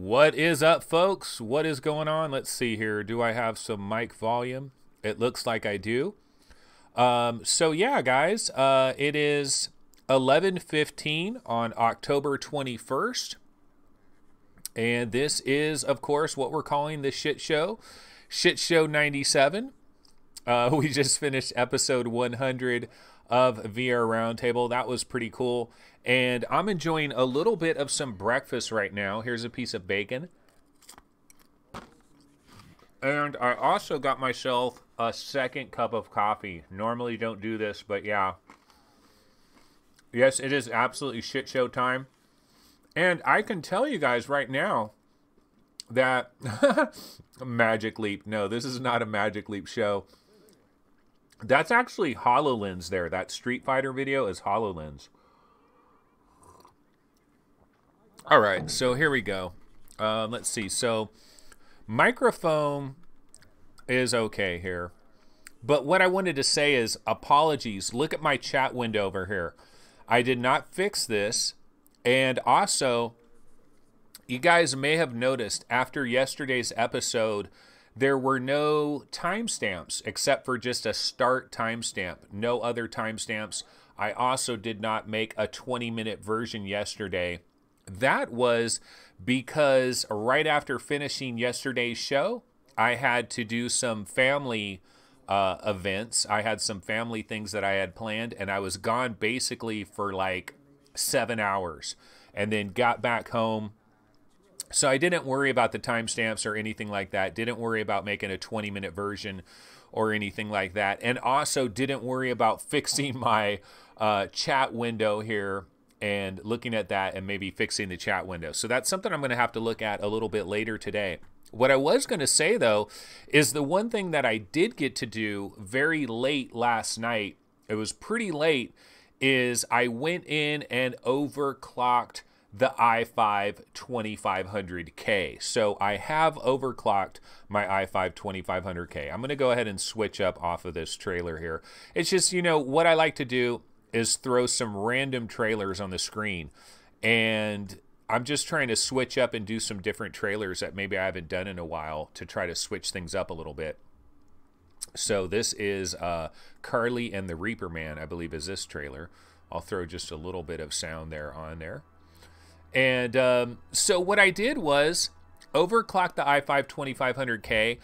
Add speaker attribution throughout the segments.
Speaker 1: What is up, folks? What is going on? Let's see here. Do I have some mic volume? It looks like I do. So yeah, guys, it is 11:15 on October 21st. And this is, of course, what we're calling the Shit Show. Shit Show 97. We just finished episode 100 of VR Roundtable. That was pretty cool. And I'm enjoying a little bit of some breakfast right now. Here's a piece of bacon. And I also got myself a second cup of coffee. Normally don't do this, but yeah. Yes, it is absolutely shit show time. And I can tell you guys right now that Magic Leap. No, this is not a Magic Leap show. That's actually HoloLens there. That Street Fighter video is HoloLens. All right, so here we go. Let's see. So microphone is okay here. But what I wanted to say is apologies. Look at my chat window over here. I did not fix this. And also, you guys may have noticed after yesterday's episode, there were no timestamps except for just a start timestamp. No other timestamps. I also did not make a 20-minute version yesterday. That was because right after finishing yesterday's show, I had to do some family events. I had some family things that I had planned, and I was gone basically for like 7 hours and then got back home. So I didn't worry about the timestamps or anything like that. Didn't worry about making a 20-minute version or anything like that. And also didn't worry about fixing my chat window here and looking at that and maybe fixing the chat window. So that's something I'm going to have to look at a little bit later today. What I was going to say, though, is the one thing that I did get to do very late last night, it was pretty late, is I went in and overclocked the i5 2500K. So I have overclocked my i5 2500K. I'm going to go ahead and switch up off of this trailer here. It's just, you know, what I like to do is throw some random trailers on the screen. And I'm just trying to switch up and do some different trailers that maybe I haven't done in a while to try to switch things up a little bit. So this is Carly and the Reaper Man, I believe is this trailer. I'll throw just a little bit of sound there on there. And so what I did was overclock the i5 2500K.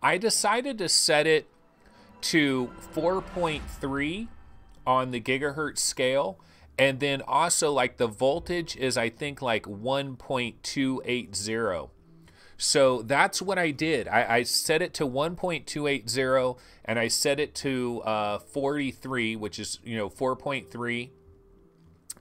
Speaker 1: I decided to set it to 4.3 on the gigahertz scale. And then also like the voltage is I think like 1.280. So that's what I did. I set it to 1.280 and I set it to 43, which is, you know, 4.3.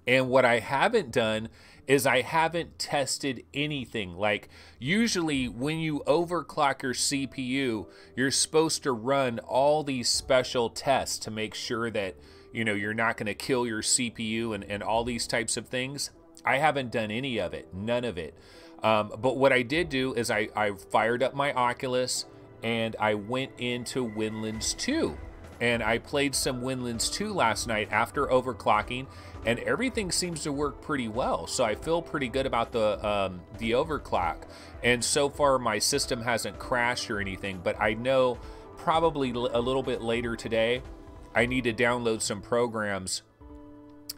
Speaker 1: And what I haven't done is I haven't tested anything. Like usually when you overclock your CPU, you're supposed to run all these special tests to make sure that, you know, you're not going to kill your CPU and all these types of things. I haven't done any of it, none of it. But what I did do is I fired up my Oculus and I went into Windlands 2. And I played some Windlands 2 last night after overclocking, and everything seems to work pretty well. So I feel pretty good about the overclock. And so far my system hasn't crashed or anything, but I know probably a little bit later today, I need to download some programs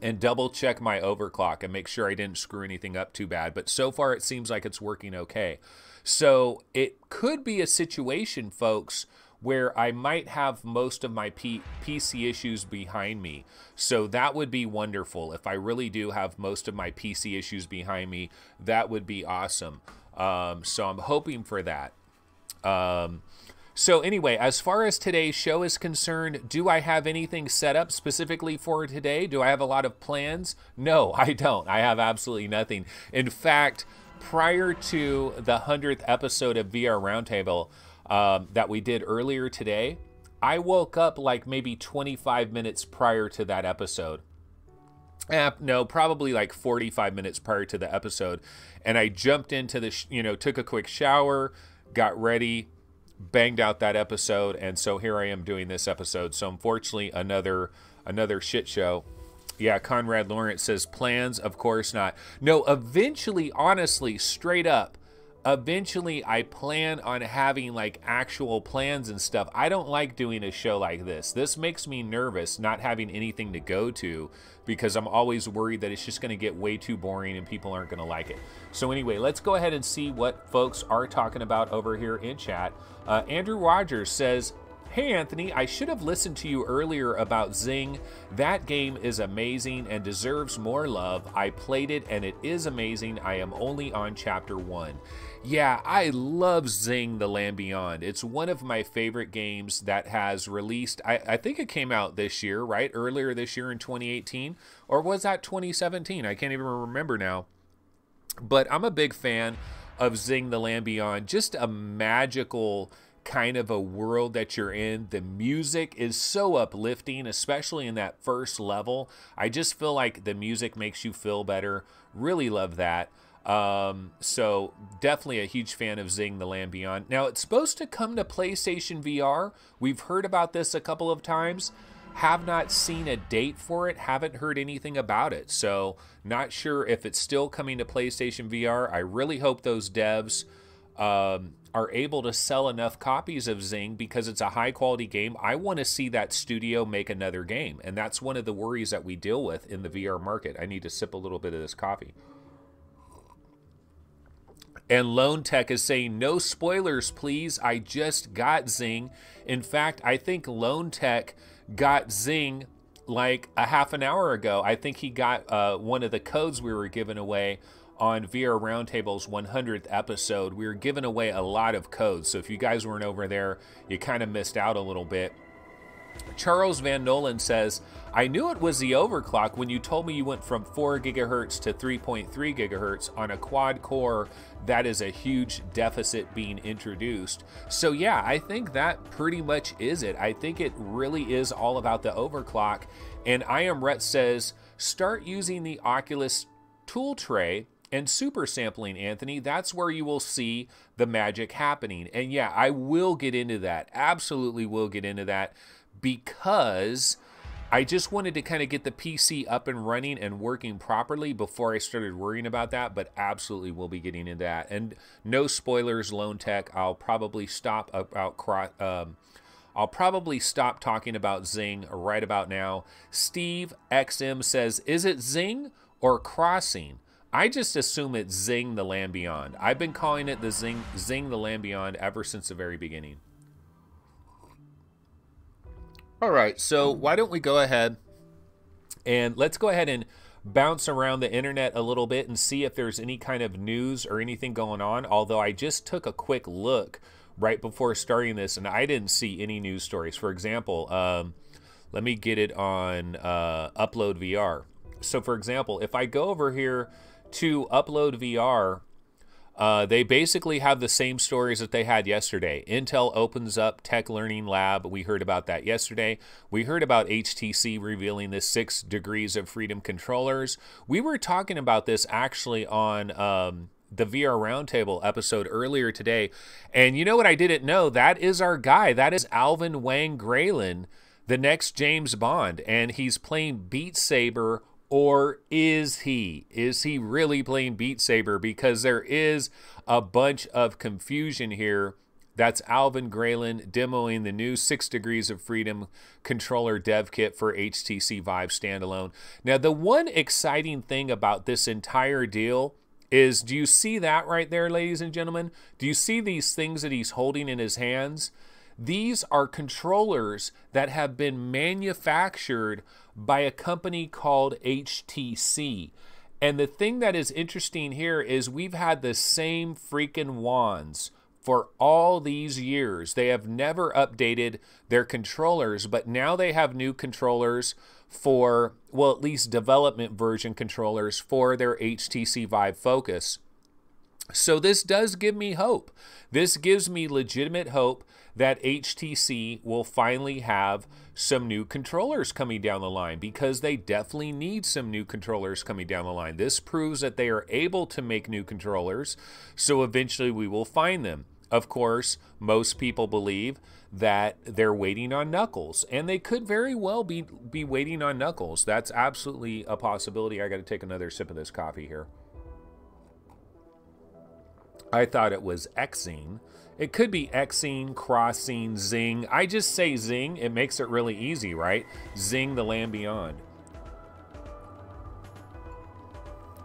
Speaker 1: and double check my overclock and make sure I didn't screw anything up too bad. But so far it seems like it's working okay. So it could be a situation, folks, where I might have most of my PC issues behind me. So that would be wonderful. If I really do have most of my PC issues behind me, that would be awesome. So I'm hoping for that. So anyway, as far as today's show is concerned, do I have anything set up specifically for today? Do I have a lot of plans? No, I don't. I have absolutely nothing. In fact, prior to the 100th episode of VR Roundtable that we did earlier today, I woke up like maybe 25 minutes prior to that episode. No, probably like 45 minutes prior to the episode. And I jumped into the, took a quick shower, got ready, banged out that episode, and so here I am doing this episode. So unfortunately, another shit show. Yeah, Conrad Lawrence says plans, of course not. No, eventually, honestly, straight up, eventually I plan on having like actual plans and stuff. I don't like doing a show like this. This makes me nervous not having anything to go to because I'm always worried that it's just going to get way too boring and people aren't going to like it. So anyway, let's go ahead and see what folks are talking about over here in chat. Andrew Rogers says, "Hey Anthony, I should have listened to you earlier about Xing. That game is amazing and deserves more love. I played it and it is amazing. I am only on chapter 1. Yeah, I love Xing The Land Beyond. It's one of my favorite games that has released, I think it came out this year, right? Earlier this year in 2018, or was that 2017? I can't even remember now. But I'm a big fan of Xing The Land Beyond. Just a magical kind of a world that you're in. The music is so uplifting, especially in that first level. I just feel like the music makes you feel better. Really love that. So definitely a huge fan of Xing The Land Beyond. Now it's supposed to come to PlayStation VR. We've heard about this a couple of times. Have not seen a date for it. Haven't heard anything about it. So not sure if it's still coming to PlayStation VR. I really hope those devs are able to sell enough copies of Xing because it's a high quality game. I want to see that studio make another game. And that's one of the worries that we deal with in the VR market. I need to sip a little bit of this coffee. And Lone Tech is saying, no spoilers, please. I just got Xing. In fact, I think Lone Tech got Xing like a half an hour ago. I think he got one of the codes we were giving away on VR Roundtable's 100th episode. We were giving away a lot of codes. So if you guys weren't over there, you kind of missed out a little bit. Charles Van Nolan says, I knew it was the overclock when you told me you went from 4 gigahertz to 3.3 gigahertz on a quad core. That is a huge deficit being introduced. So yeah, I think that pretty much is it. I think it really is all about the overclock. And I Am Rhett says, start using the Oculus tool tray and super sampling, Anthony. That's where you will see the magic happening. And yeah, I will get into that. Absolutely will get into that, because I just wanted to kind of get the PC up and running and working properly before I started worrying about that, but absolutely will be getting into that. And no spoilers, Lone Tech. I'll probably stop talking about Xing right about now. Steve XM says, is it Xing or Crossing? I just assume it's Xing The Land Beyond. I've been calling it the Xing The Land Beyond ever since the very beginning. All right, so why don't we go ahead and let's go ahead and bounce around the internet a little bit and see if there's any kind of news or anything going on. Although I just took a quick look right before starting this and I didn't see any news stories. For example, let me get it on Upload VR. So for example, if I go over here to Upload VR, they basically have the same stories that they had yesterday. Intel opens up Tech Learning Lab. We heard about that yesterday. We heard about HTC revealing the 6 degrees of freedom controllers. We were talking about this actually on the VR Roundtable episode earlier today. And you know what I didn't know? That is our guy. That is Alvin Wang Graylin, the next James Bond. And he's playing Beat Saber. Or is he? Is he really playing Beat Saber? Because there is a bunch of confusion here. That's Alvin Graylin demoing the new 6 Degrees of Freedom controller dev kit for HTC Vive standalone. Now, the one exciting thing about this entire deal is, do you see that right there, ladies and gentlemen? Do you see these things that he's holding in his hands? These are controllers that have been manufactured by a company called HTC. And the thing that is interesting here is we've had the same freaking wands for all these years. They have never updated their controllers, but now they have new controllers for, well, at least development version controllers for their HTC Vive Focus. So this does give me hope. This gives me legitimate hope that HTC will finally have some new controllers coming down the line, because they definitely need some new controllers coming down the line. This proves that they are able to make new controllers, so eventually we will find them. of course, most people believe that they're waiting on Knuckles, and they could very well be waiting on Knuckles. That's absolutely a possibility. I got to take another sip of this coffee here. I thought it was Xing. It could be Xing, Crossing, Xing. I just say Xing. It makes it really easy, right? Xing the Land Beyond.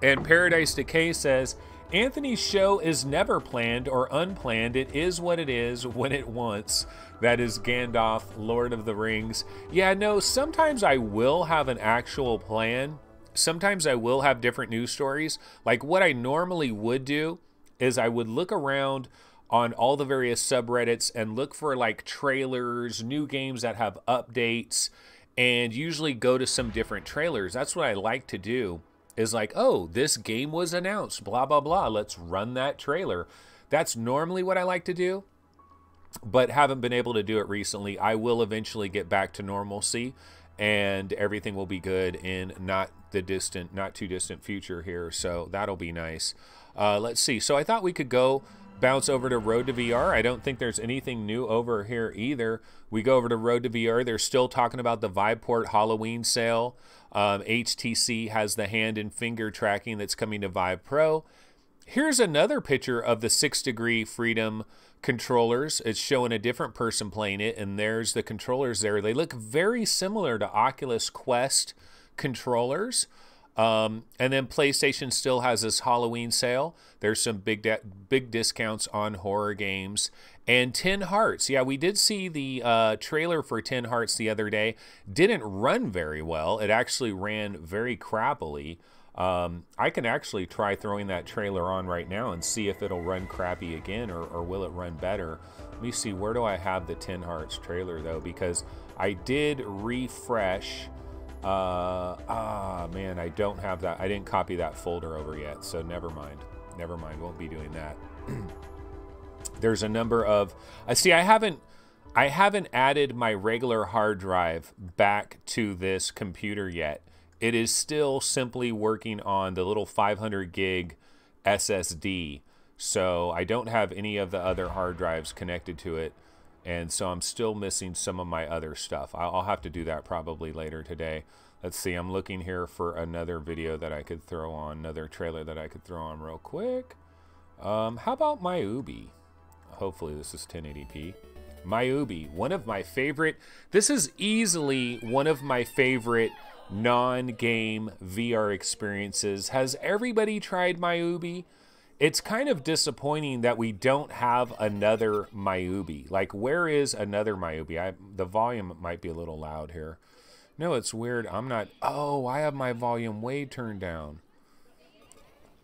Speaker 1: And Paradise Decay says, Anthony's show is never planned or unplanned. It is what it is when it wants. That is Gandalf, Lord of the Rings. Yeah, no, sometimes I will have an actual plan. Sometimes I will have different news stories. Like what I normally would do is I would look around on all the various subreddits and look for like trailers, new games that have updates, and usually go to some different trailers. That's what I like to do. Is like, oh, this game was announced, blah, blah, blah. Let's run that trailer. That's normally what I like to do, but haven't been able to do it recently. I will eventually get back to normalcy, and everything will be good in not too distant future here. So that'll be nice. Let's see. So I thought we could go bounce over to Road to VR. I don't think there's anything new over here either. We go over to Road to VR. They're still talking about the Viveport Halloween sale. HTC has the hand and finger tracking that's coming to Vive Pro. Here's another picture of the 6 Degree Freedom controllers. It's showing a different person playing it, and there's the controllers there. They look very similar to Oculus Quest controllers. And then PlayStation still has this Halloween sale. There's some big discounts on horror games. And 10 Hearts. Yeah, we did see the trailer for 10 Hearts the other day. Didn't run very well. It actually ran very crappily. I can actually try throwing that trailer on right now and see if it'll run crappy again, or will it run better. Let me see, where do I have the 10 Hearts trailer though? Because I did refresh. Man, I don't have that. I didn't copy that folder over yet, so never mind. Never mind, won't be doing that. There's a number of, I haven't added my regular hard drive back to this computer yet. It is still simply working on the little 500 gig SSD. So I don't have any of the other hard drives connected to it. And so I'm still missing some of my other stuff. I'll have to do that probably later today. Let's see, I'm looking here for another video that I could throw on, another trailer that I could throw on real quick. How about my Ubi? Hopefully this is 1080p. My Ubi, one of my favorite. This is easily one of my favorite non-game VR experiences. Has everybody tried my Ubi? It's kind of disappointing that we don't have another Mayubi. Like, where is another Mayubi? The volume might be a little loud here. No, it's weird. I'm not. Oh, I have my volume way turned down.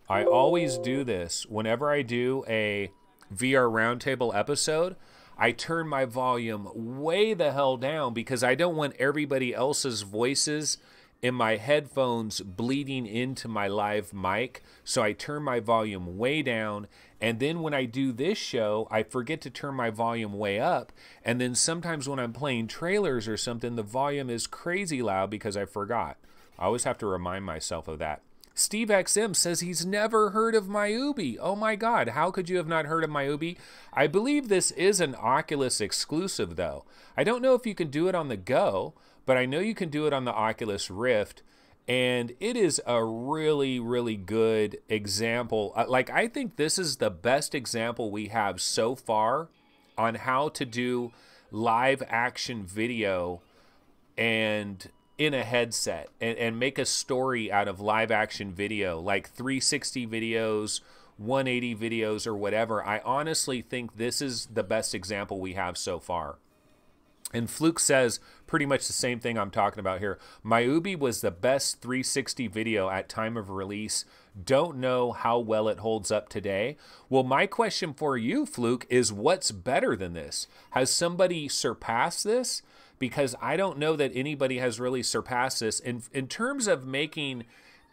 Speaker 1: I always do this. Whenever I do a VR Roundtable episode, I turn my volume way the hell down because I don't want everybody else's voices in my headphones bleeding into my live mic. So I turn my volume way down. And then when I do this show, I forget to turn my volume way up. And then sometimes when I'm playing trailers or something, the volume is crazy loud because I forgot. I always have to remind myself of that. Steve XM says he's never heard of Mayubi. Oh my God, how could you have not heard of Mayubi? I believe this is an Oculus exclusive though. I don't know if you can do it on the Go, but I know you can do it on the Oculus Rift, and it is a really, really good example. Like, I think this is the best example we have so far on how to do live action video and in a headset and make a story out of live action video, like 360 videos, 180 videos, or whatever. I honestly think this is the best example we have so far. And Fluke says pretty much the same thing I'm talking about here. Mayubi was the best 360 video at time of release. Don't know how well it holds up today. Well, my question for you, Fluke, is what's better than this? Has somebody surpassed this? Because I don't know that anybody has really surpassed this. In terms of making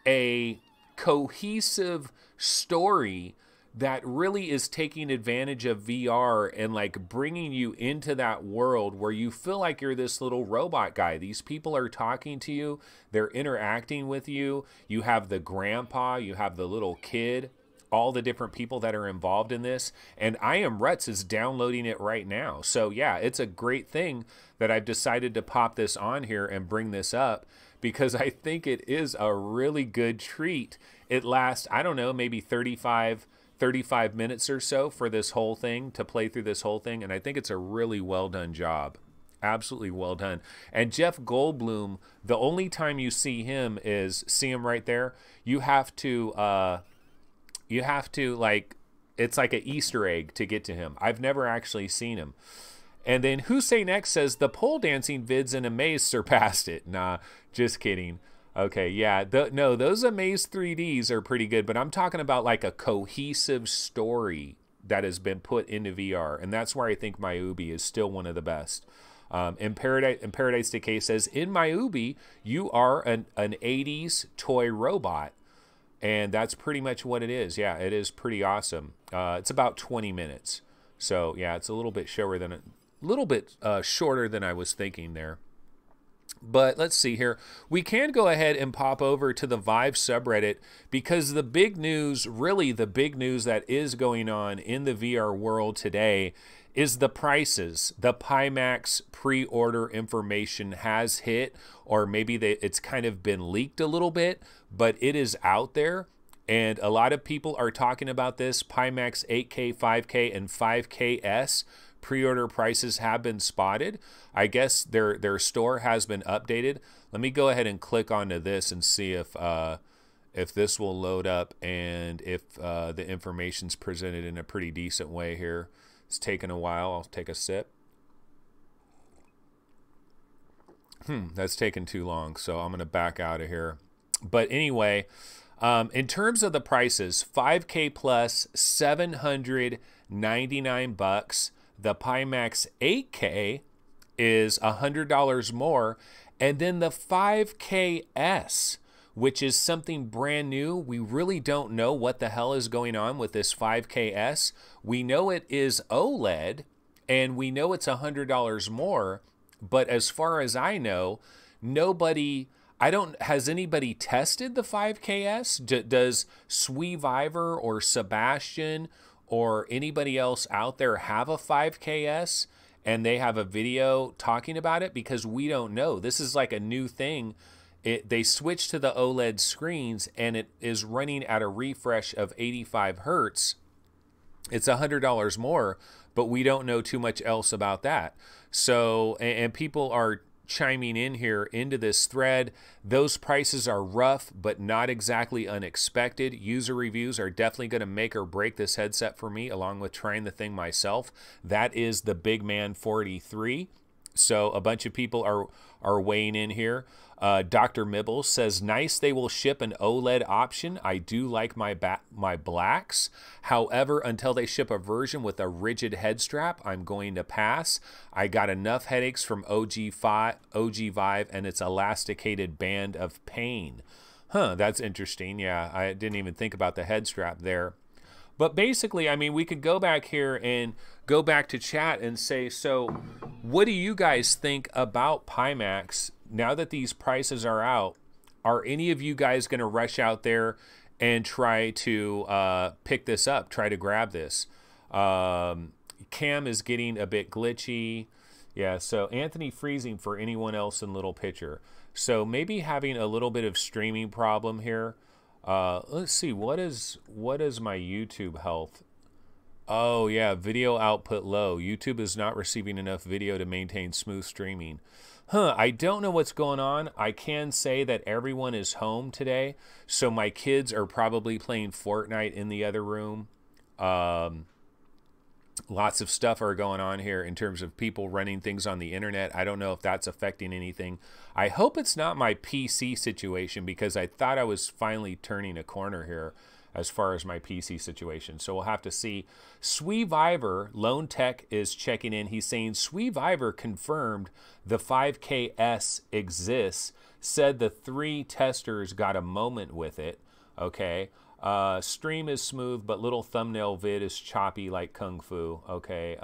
Speaker 1: a cohesive story that really is taking advantage of VR and like bringing you into that world where you feel like you're this little robot guy. These people are talking to you, they're interacting with you. You have the grandpa, you have the little kid all the different people that are involved in this. And I Am Ruts is downloading it right now. So yeah, it's a great thing that I've decided to pop this on here and bring this up, because I think it is a really good treat. It lasts, I don't know, maybe 35 minutes or so for this whole thing, to play through this whole thing. And I think it's a really well done job. Absolutely well done. And Jeff Goldblum, the only time you see him is, see him right there, you have to like, it's like an Easter egg to get to him. I've never actually seen him. And then Hussein X says the pole dancing vids in Amaze surpassed it. Nah, just kidding. Okay, yeah, no, those Amaze 3Ds are pretty good, but I'm talking about like a cohesive story that has been put into VR, and that's where I think my Ubi is still one of the best. And Paradise Decay says, in my Ubi, you are an 80s toy robot. And that's pretty much what it is. Yeah, it is pretty awesome. It's about 20 minutes. So yeah, it's a little bit shorter than I was thinking there. But let's see here. We can go ahead and pop over to the Vive subreddit, because the big news, really the big news that is going on in the VR world today, is the prices. The Pimax pre-order information has hit, or maybe it's kind of been leaked a little bit, but it is out there. And a lot of people are talking about this. Pimax 8K, 5K, and 5KS pre-order prices have been spotted. I guess their store has been updated. Let me go ahead and click onto this and see if this will load up, and if the information's presented in a pretty decent way here. It's taken a while. I'll take a sip. That's taken too long, so I'm going to back out of here. But anyway, in terms of the prices, 5K plus, $799. The Pimax 8K is $100 more. And then the 5KS, which is something brand new. We really don't know what the hell is going on with this 5KS. We know it is OLED, and we know it's $100 more. But as far as I know, has anybody tested the 5KS? Does Sweeviver or Sebastian or anybody else out there have a 5KS and they have a video talking about it? Because we don't know. This is like a new thing. They switched to the OLED screens, and it is running at a refresh of 85 hertz. It's $100 more, but we don't know too much else about that. So, and people are chiming in here into this thread. Those prices are rough, but not exactly unexpected. User reviews are definitely going to make or break this headset for me, along with trying the thing myself. That is the Big Man 43. So a bunch of people are weighing in here. Dr. Mibbles says, nice, they will ship an OLED option. I do like my blacks. However, until they ship a version with a rigid head strap, I'm going to pass. I got enough headaches from OG Vive and its elasticated band of pain. That's interesting. Yeah, I didn't even think about the head strap there. But basically, I mean, we could go back here and go back to chat and say, so what do you guys think about Pimax now that these prices are out? Are any of you guys going to rush out there and try to pick this up, try to grab this? Cam is getting a bit glitchy. Yeah, so Anthony freezing for anyone else in Little Picture. So maybe having a little bit of streaming problem here. Let's see, what is my YouTube health? Oh yeah, video output low. YouTube is not receiving enough video to maintain smooth streaming. I don't know what's going on. I can say that everyone is home today, so my kids are probably playing Fortnite in the other room. Lots of stuff are going on here in terms of people running things on the internet. I don't know if that's affecting anything. I hope it's not my PC situation, because I thought I was finally turning a corner here as far as my PC situation. So we'll have to see. Sweeviver, Lone Tech is checking in. He's saying Sweeviver confirmed the 5KS exists, said the 3 testers got a moment with it. Okay. Stream is smooth, but little thumbnail vid is choppy like Kung Fu. Okay.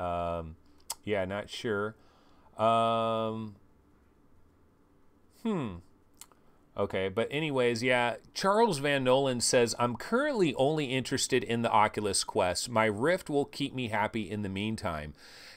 Speaker 1: Yeah, not sure. Okay, but anyways, yeah, Charles Van Nolan says, I'm currently only interested in the Oculus Quest. My Rift will keep me happy in the meantime.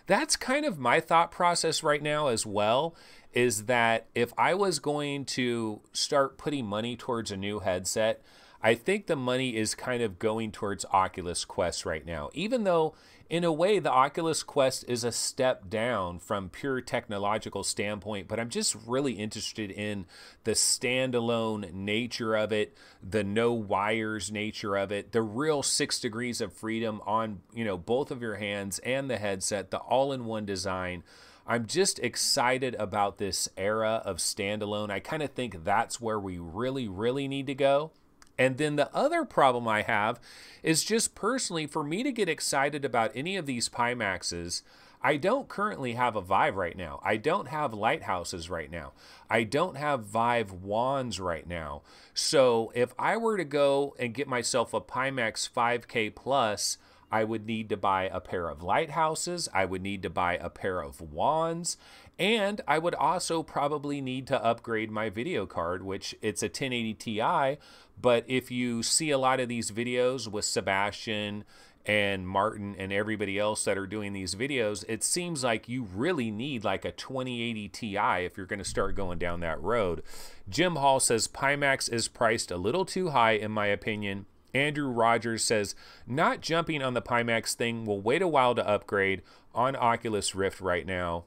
Speaker 1: That's kind of my thought process right now as well, is that if I was going to start putting money towards a new headset, I think the money is kind of going towards Oculus Quest right now, even though in a way the Oculus Quest is a step down from pure technological standpoint, but I'm just really interested in the standalone nature of it, the no wires nature of it, the real 6 degrees of freedom on, you know, both of your hands and the headset, the all-in-one design. I'm just excited about this era of standalone. I kind of think that's where we really, really need to go. And then the other problem I have is just personally, for me to get excited about any of these Pimaxes, I don't currently have a Vive right now. I don't have lighthouses right now. I don't have Vive wands right now. So if I were to go and get myself a Pimax 5K Plus, I would need to buy a pair of lighthouses. I would need to buy a pair of wands. And I would also probably need to upgrade my video card, which it's a 1080 Ti. But if you see a lot of these videos with Sebastian and Martin and everybody else that are doing these videos, it seems like you really need like a 2080 Ti if you're going to start going down that road. Jim Hall says Pimax is priced a little too high in my opinion. Andrew Rogers says, not jumping on the Pimax thing. We'll wait a while to upgrade on Oculus Rift right now.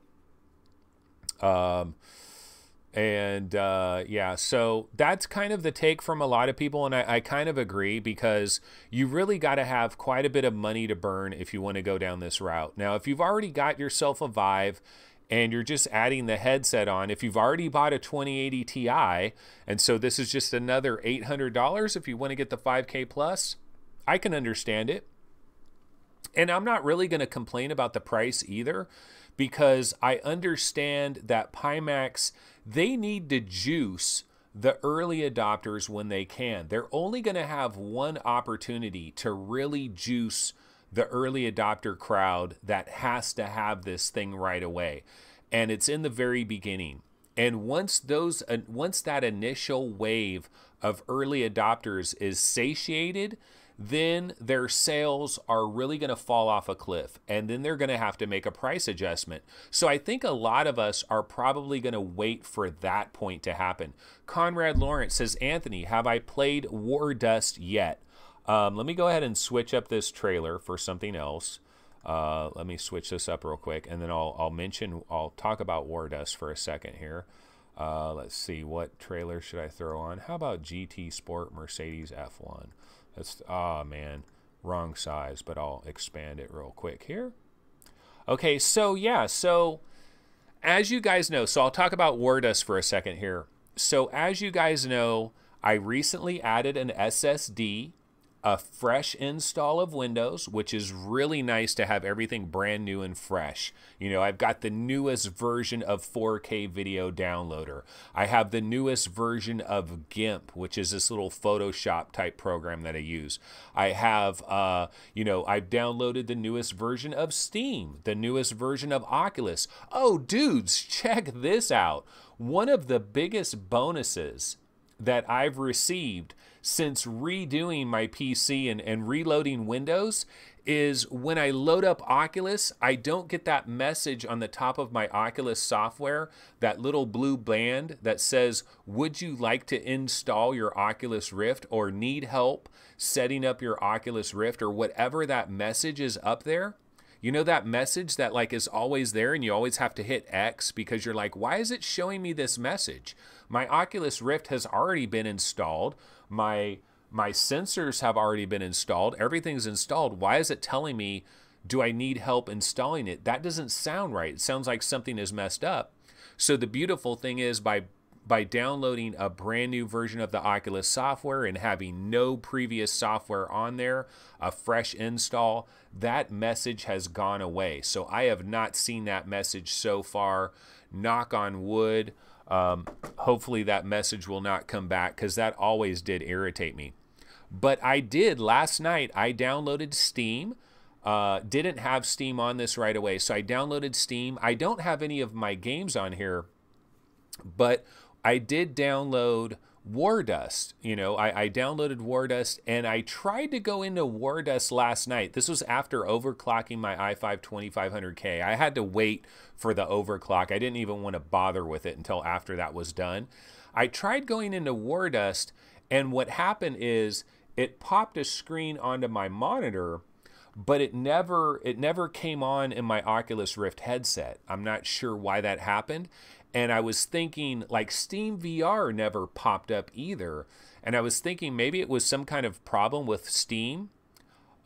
Speaker 1: Yeah, so that's kind of the take from a lot of people, and I kind of agree, because you really got to have quite a bit of money to burn if you want to go down this route. Now, if you've already got yourself a Vive and you're just adding the headset on, if you've already bought a 2080 Ti, and so this is just another $800 if you want to get the 5K Plus, I can understand it. And I'm not really going to complain about the price either, because I understand that Pimax, they need to juice the early adopters when they can. They're only going to have one opportunity to really juice the early adopter crowd that has to have this thing right away. And it's in the very beginning. And once that initial wave of early adopters is satiated, then their sales are really going to fall off a cliff, and then they're going to have to make a price adjustment. So I think a lot of us are probably going to wait for that point to happen. Conrad Lawrence says, Anthony, have I played War Dust yet? Let me go ahead and switch up this trailer for something else. Let me switch this up real quick, and then I'll talk about War Dust for a second here. Let's see, what trailer should I throw on? How about GT Sport Mercedes F1? That's, oh man, wrong size, but I'll expand it real quick here. Okay, so yeah, so as you guys know, so I'll talk about War Dust for a second here. So as you guys know, I recently added an SSD, a fresh install of Windows, which is really nice to have everything brand new and fresh. You know, I've got the newest version of 4K video downloader. I have the newest version of GIMP, which is this little Photoshop type program that I use. I have, you know, I've downloaded the newest version of Steam, the newest version of Oculus. Oh, dudes, check this out. One of the biggest bonuses that I've received since redoing my PC and reloading Windows is when I load up Oculus, I don't get that message on the top of my Oculus software, that little blue band that says, would you like to install your Oculus Rift, or need help setting up your Oculus Rift, or whatever that message is up there. You know, that message that like is always there and you always have to hit X because you're like, why is it showing me this message? My Oculus Rift has already been installed. My sensors have already been installed. Everything's installed. Why is it telling me, do I need help installing it? That doesn't sound right. It sounds like something is messed up. So the beautiful thing is by downloading a brand new version of the Oculus software and having no previous software on there, a fresh install, that message has gone away. So I have not seen that message so far. Knock on wood. Hopefully that message will not come back, because that always did irritate me. But I did last night. I downloaded Steam. Didn't have Steam on this right away, so I downloaded Steam. I don't have any of my games on here, but I did download War Dust. You know, I downloaded War Dust, and I tried to go into War Dust last night. This was after overclocking my i5 2500K. I had to wait for the overclock. I didn't even want to bother with it until after that was done. I tried going into War Dust, and what happened is it popped a screen onto my monitor, but it never came on in my Oculus Rift headset. I'm not sure why that happened. And I was thinking, like, Steam VR never popped up either. And I was thinking maybe it was some kind of problem with Steam.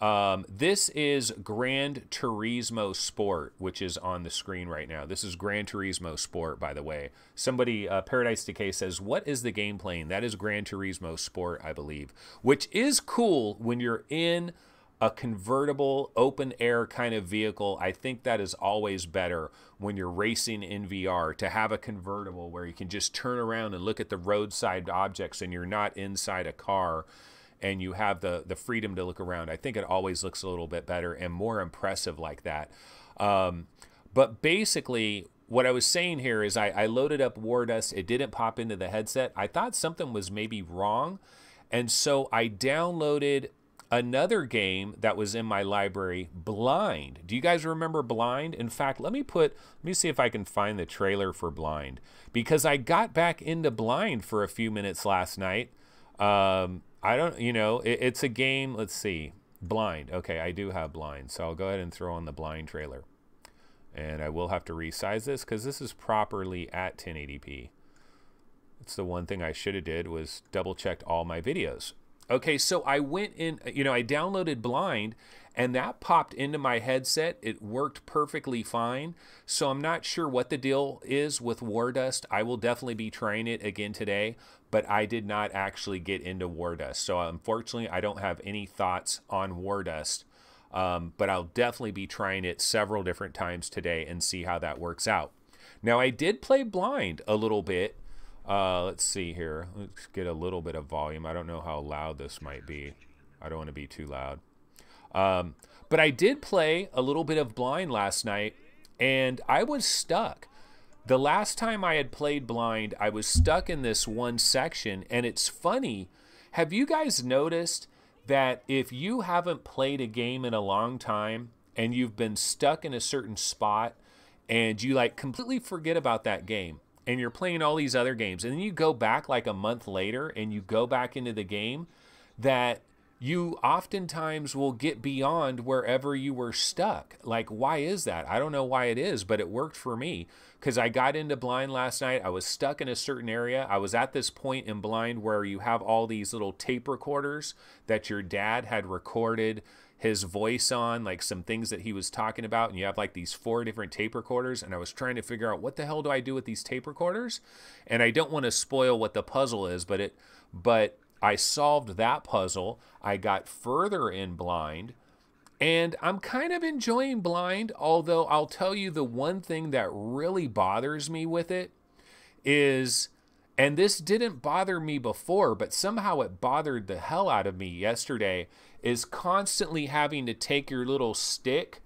Speaker 1: This is Gran Turismo Sport, which is on the screen right now. This is Gran Turismo Sport, by the way. Somebody, Paradise Decay says, what is the game playing? That is Gran Turismo Sport, I believe, which is cool when you're in a convertible open air kind of vehicle. I think that is always better when you're racing in VR, to have a convertible where you can just turn around and look at the roadside objects and you're not inside a car and you have the freedom to look around. I think it always looks a little bit better and more impressive like that. But basically what I was saying here is I loaded up War Dust. It didn't pop into the headset. I thought something was maybe wrong. And so I downloaded another game that was in my library, Blind. Do you guys remember Blind? In fact, let me see if I can find the trailer for Blind, because I got back into Blind for a few minutes last night. I don't, you know, it's a game. Let's see. Blind. Okay, I do have Blind, so I'll go ahead and throw on the Blind trailer. And I will have to resize this because this is properly at 1080p. It's the one thing I should have did, was double checked all my videos. Okay, so I went in, you know, I downloaded Blind, and that popped into my headset. It worked perfectly fine. So I'm not sure what the deal is with War Dust. I will definitely be trying it again today, but I did not actually get into War Dust. So unfortunately, I don't have any thoughts on War Dust, but I'll definitely be trying it several different times today and see how that works out. Now, I did play Blind a little bit. Let's see here. Let's get a little bit of volume. I don't know how loud this might be. I don't want to be too loud. But I did play a little bit of Blind last night, and I was stuck. The last time I had played Blind, I was stuck in this one section, and it's funny. Have you guys noticed that if you haven't played a game in a long time and you've been stuck in a certain spot and you like completely forget about that game, and you're playing all these other games, and then you go back like a month later and you go back into the game, that you oftentimes will get beyond wherever you were stuck? Like, why is that? I don't know why it is, but it worked for me, because I got into Blind last night. I was stuck in a certain area. I was at this point in Blind where you have all these little tape recorders that your dad had recorded his voice on, like some things that he was talking about, and you have like these 4 different tape recorders, and I was trying to figure out what the hell do I do with these tape recorders. And I don't want to spoil what the puzzle is, but I solved that puzzle. I got further in Blind, and I'm kind of enjoying Blind, although I'll tell you the one thing that really bothers me with it is, and this didn't bother me before, but somehow it bothered the hell out of me yesterday, is constantly having to take your little stick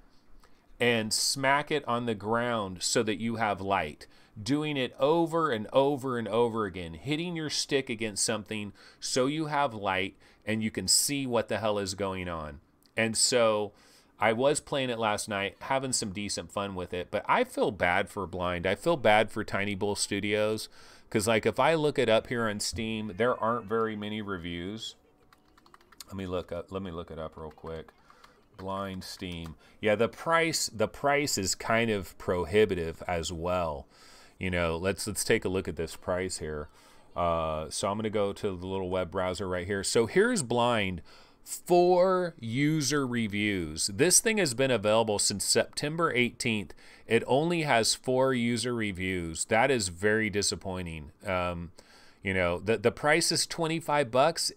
Speaker 1: and smack it on the ground so that you have light. Doing it over and over and over again, hitting your stick against something so you have light and you can see what the hell is going on. And so I was playing it last night, having some decent fun with it, but I feel bad for Blind. I feel bad for Tiny Bull Studios, because like if I look it up here on Steam, there aren't very many reviews. Let me look it up real quick. Blind Steam. Yeah, the price is kind of prohibitive as well. You know, let's take a look at this price here. So I'm going to go to the little web browser right here. So here's Blind. 4 user reviews. This thing has been available since September 18th. It only has 4 user reviews. That is very disappointing. You know, the price is $25.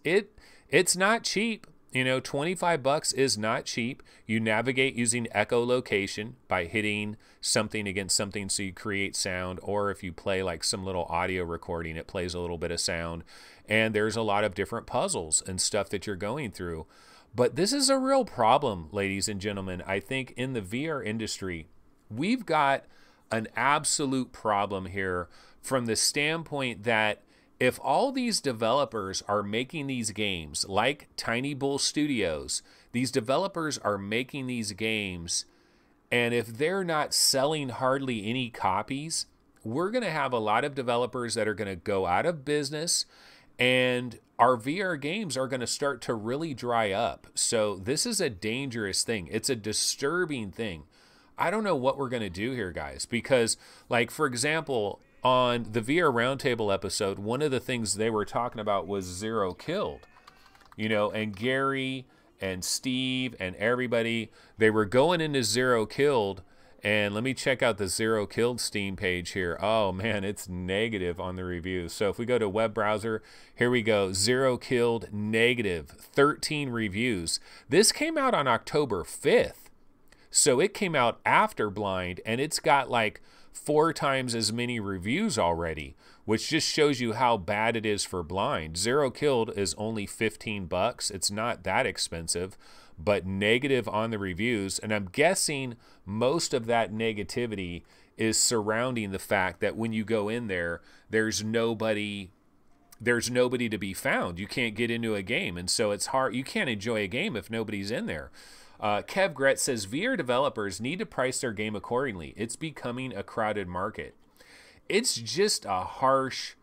Speaker 1: It's not cheap. You know, $25 is not cheap. You navigate using echolocation by hitting something against something so you create sound, or if you play like some little audio recording, it plays a little bit of sound. And there's a lot of different puzzles and stuff that you're going through. But this is a real problem, ladies and gentlemen. I think in the VR industry, we've got an absolute problem here from the standpoint that if all these developers are making these games, like Tiny Bull Studios, these developers are making these games, and if they're not selling hardly any copies, we're going to have a lot of developers that are going to go out of business, and our VR games are going to start to really dry up. So this is a dangerous thing. It's a disturbing thing. I don't know what we're going to do here, guys, because, like, for example, on the VR Roundtable episode, one of the things they were talking about was Zero Killed, you know, and Gary and Steve and everybody, they were going into Zero Killed. And let me check out the Zero Killed Steam page here. Oh man, it's negative on the reviews. So if we go to web browser, here we go. Zero Killed, negative, 13 reviews. This came out on October 5th. So it came out after Blind, and it's got like 4 times as many reviews already, which just shows you how bad it is for Blind. Zero Killed is only $15. It's not that expensive, but negative on the reviews. And I'm guessing most of that negativity is surrounding the fact that when you go in there, there's nobody to be found. You can't get into a game, and so it's hard. You can't enjoy a game if nobody's in there. Kev Gretz says VR developers need to price their game accordingly. It's becoming a crowded market. It's just a harsh.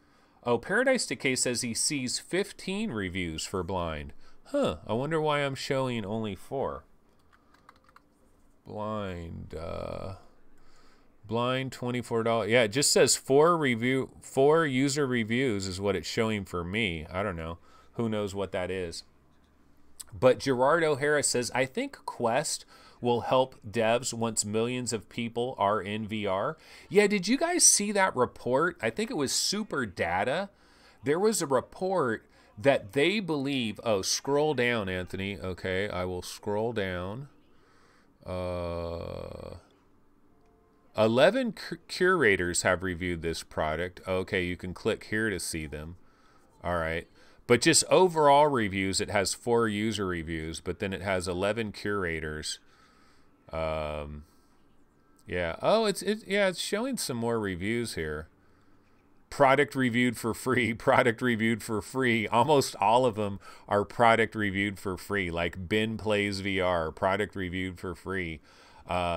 Speaker 1: Oh, Paradise Decay says he sees 15 reviews for Blind. Huh, I wonder why I'm showing only 4. Blind $24. Yeah, it just says 4 user reviews is what it's showing for me. I don't know. Who knows what that is? But Gerard O'Hara says, I think Quest will help devs once millions of people are in VR. Yeah, did you guys see that report? I think it was Super Data. There was a report that they believe, oh, scroll down, Anthony. Okay, I will scroll down. 11 curators have reviewed this product. Okay, you can click here to see them. All right. But just overall reviews, it has 4 user reviews, but then it has 11 curators. Yeah. Oh, it's showing some more reviews here. Product reviewed for free, product reviewed for free. Almost all of them are product reviewed for free, like Ben Plays VR, product reviewed for free.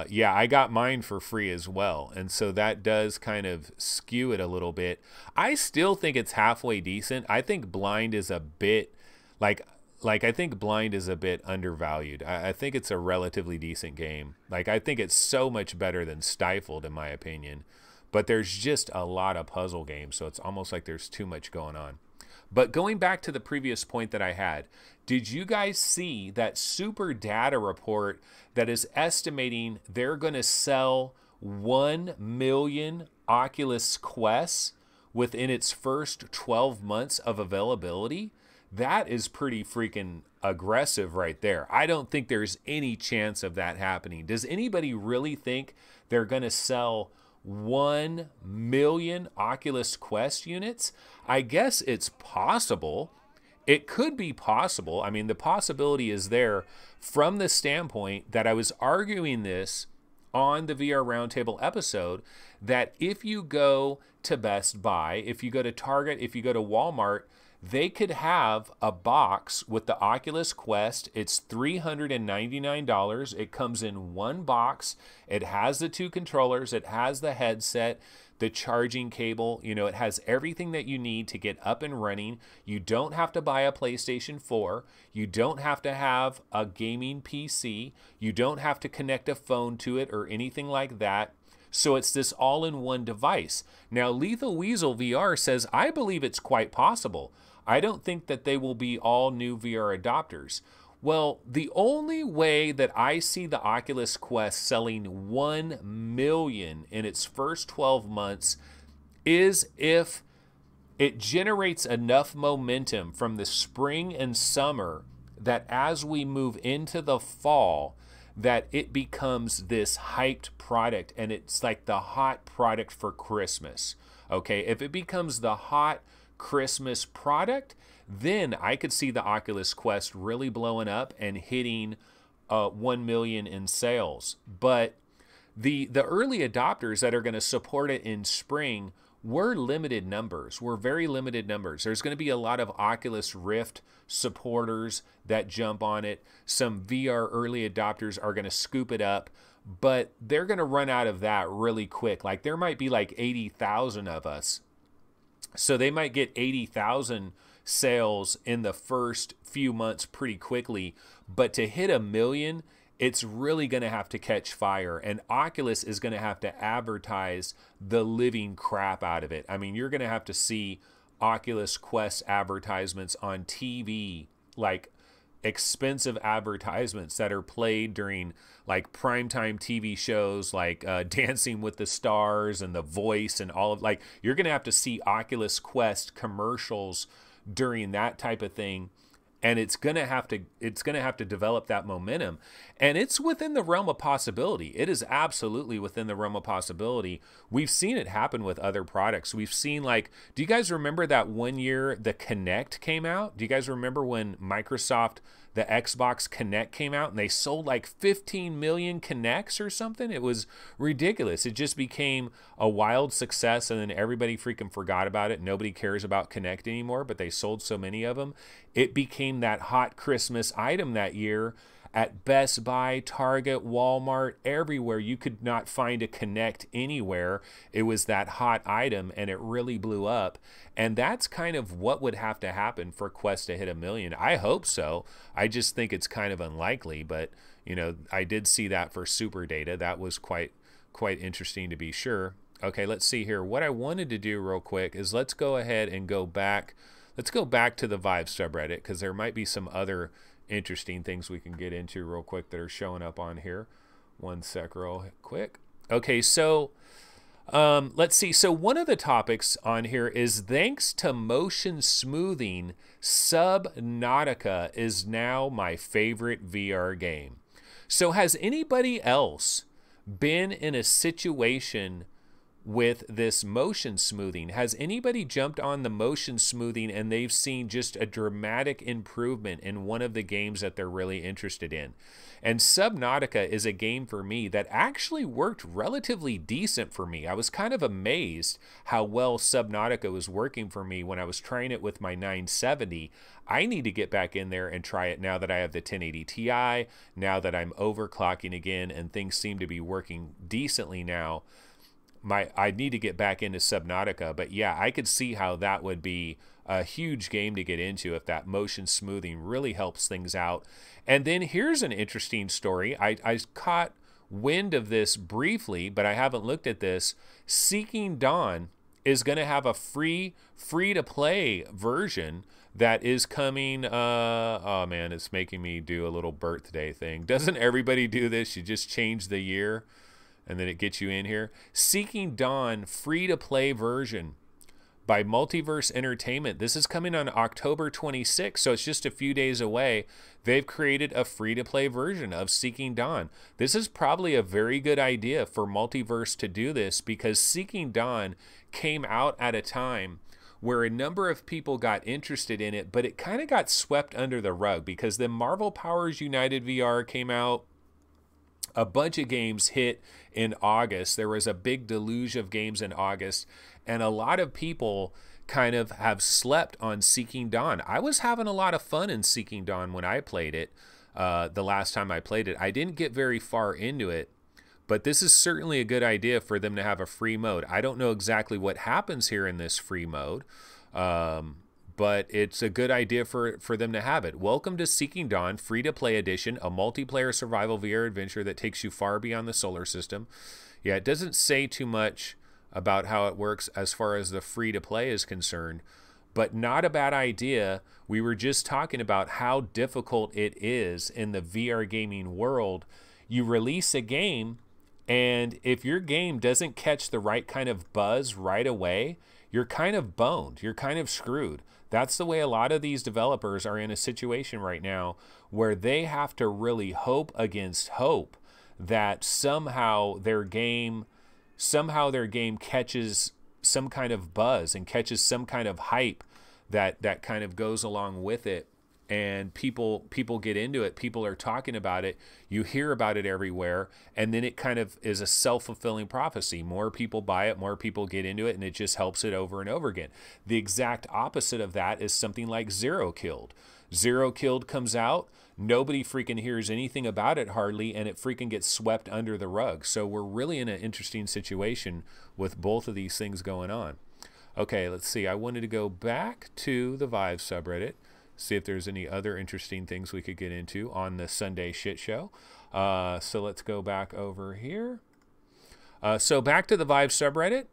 Speaker 1: Yeah, I got mine for free as well. And so that does kind of skew it a little bit. I still think it's halfway decent. I think Blind is a bit, I think Blind is a bit undervalued. I think it's a relatively decent game. Like, I think it's so much better than Stifled, in my opinion. But there's just a lot of puzzle games, so it's almost like there's too much going on. But going back to the previous point that I had, did you guys see that Super Data report that is estimating they're going to sell 1 million Oculus Quests within its first 12 months of availability? That is pretty freaking aggressive right there. I don't think there's any chance of that happening. Does anybody really think they're going to sell 1 million Oculus Quest units? I guess it's possible. It could be possible. I mean, the possibility is there from the standpoint that I was arguing this on the VR Roundtable episode, that if you go to Best Buy, if you go to Target, if you go to Walmart, they could have a box with the Oculus Quest. It's $399. It comes in one box. It has the 2 controllers. It has the headset, the charging cable. You know, it has everything that you need to get up and running. You don't have to buy a PlayStation 4. You don't have to have a gaming PC. You don't have to connect a phone to it or anything like that. So it's this all-in-one device. Now, Lethal Weasel VR says, I believe it's quite possible. I don't think that they will be all new VR adopters. Well, the only way that I see the Oculus Quest selling 1 million in its first 12 months is if it generates enough momentum from the spring and summer that as we move into the fall, that it becomes this hyped product, and it's like the hot product for Christmas. Okay, if it becomes the hot Christmas product, then I could see the Oculus Quest really blowing up and hitting 1 million in sales. But the early adopters that are going to support it in spring we're limited numbers. We're very limited numbers. There's going to be a lot of Oculus Rift supporters that jump on it. Some VR early adopters are going to scoop it up, but they're going to run out of that really quick. Like there might be like 80,000 of us. So they might get 80,000 sales in the first few months pretty quickly, but to hit 1 million, it's really going to have to catch fire, and Oculus is going to have to advertise the living crap out of it. I mean, you're going to have to see Oculus Quest advertisements on TV, like expensive advertisements that are played during like primetime TV shows like Dancing with the Stars and The Voice and all of, like, you're going to have to see Oculus Quest commercials during that type of thing. And it's gonna have to develop that momentum, and it's within the realm of possibility. It is absolutely within the realm of possibility. We've seen it happen with other products. We've seen, like, do you guys remember that one year the Kinect came out? Do you guys remember when Microsoft, the Xbox Kinect came out, and they sold like 15 million Kinects or something? It was ridiculous. It just became a wild success, and then everybody freaking forgot about it. Nobody cares about Kinect anymore, but they sold so many of them. It became that hot Christmas item that year at Best Buy, Target, Walmart, everywhere. You could not find a Kinect anywhere. It was that hot item, and it really blew up. And that's kind of what would have to happen for Quest to hit 1 million. I hope so. I just think it's kind of unlikely, but you know, I did see that for Super Data. That was quite interesting to be sure. Okay, let's see here. What I wanted to do real quick is let's go ahead and go back. Let's go back to the Vive subreddit, because there might be some other interesting things we can get into real quick that are showing up on here. One sec real quick. Okay, so let's see. So one of the topics on here is, thanks to motion smoothing, Subnautica is now my favorite VR game. So has anybody else been in a situation with this motion smoothing? Has anybody jumped on the motion smoothing and they've seen just a dramatic improvement in one of the games that they're really interested in? And Subnautica is a game for me that actually worked relatively decent for me. I was kind of amazed how well Subnautica was working for me when I was trying it with my 970. I need to get back in there and try it now that I have the 1080 Ti, now that I'm overclocking again and things seem to be working decently now. I need to get back into Subnautica, but yeah, I could see how that would be a huge game to get into if that motion smoothing really helps things out. And then here's an interesting story. I caught wind of this briefly, but I haven't looked at this. Seeking Dawn is going to have a free-to-play version that is coming. Oh man, it's making me do a little birthday thing. Doesn't everybody do this? You just change the year and then it gets you in here. Seeking Dawn free-to-play version by Multiverse Entertainment. This is coming on October 26th, so it's just a few days away. They've created a free-to-play version of Seeking Dawn. This is probably a very good idea for Multiverse to do this, because Seeking Dawn came out at a time where a number of people got interested in it, but it kind of got swept under the rug because the Marvel Powers United VR came out. A bunch of games hit in August. There was a big deluge of games in August, and a lot of people kind of have slept on Seeking Dawn. I was having a lot of fun in Seeking Dawn when I played it. The last time I played it, I didn't get very far into it, but this is certainly a good idea for them to have a free mode. I don't know exactly what happens here in this free mode, but it's a good idea for them to have it. Welcome to Seeking Dawn free-to-play edition, a multiplayer survival VR adventure that takes you far beyond the solar system. Yeah, it doesn't say too much about how it works as far as the free-to-play is concerned, but not a bad idea. We were just talking about how difficult it is in the VR gaming world. You release a game, and if your game doesn't catch the right kind of buzz right away, you're kind of boned. You're kind of screwed. That's the way a lot of these developers are in a situation right now, where they have to really hope against hope that somehow their game catches some kind of buzz and catches some kind of hype that kind of goes along with it. and people get into it. People are talking about it. You hear about it everywhere, and then it kind of is a self-fulfilling prophecy. More people buy it, more people get into it, and it just helps it over and over again. The exact opposite of that is something like Zero Killed. Zero Killed comes out, nobody freaking hears anything about it hardly, and it freaking gets swept under the rug. So we're really in an interesting situation with both of these things going on. Okay, let's see. I wanted to go back to the Vive subreddit, see if there's any other interesting things we could get into on the Sunday shit show. So let's go back over here. So back to the Vive subreddit.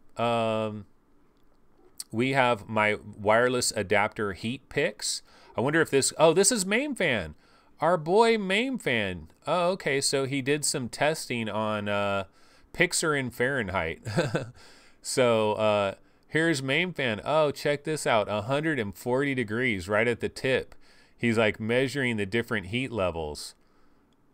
Speaker 1: We have my wireless adapter heat picks. I wonder if this... Oh, this is MameFan. Our boy MameFan. Oh, okay. So he did some testing on Pixar in Fahrenheit. So... here's MameFan. Oh, check this out. 140 degrees right at the tip. He's like measuring the different heat levels.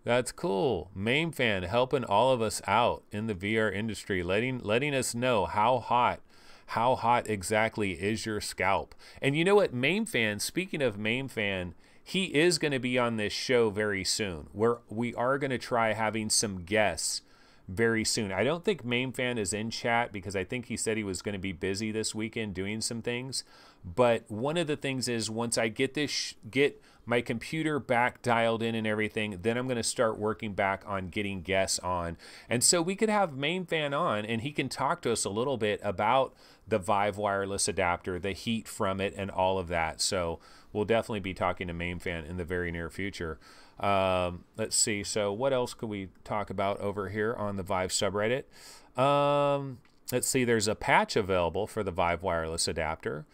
Speaker 1: That's cool. MameFan helping all of us out in the VR industry, letting us know how hot exactly is your scalp. And you know what, MameFan, speaking of MameFan, he is going to be on this show very soon. We are going to try having some guests very soon. I don't think MameFan is in chat because I think he said he was going to be busy this weekend doing some things. But one of the things is once I get my computer back dialed in and everything, then I'm going to start working back on getting guests on. And so we could have MameFan on and he can talk to us a little bit about the Vive wireless adapter, the heat from it, and all of that. So we'll definitely be talking to MameFan in the very near future. Let's see. So what else could we talk about over here on the Vive subreddit? Let's see. There's a patch available for the Vive wireless adapter.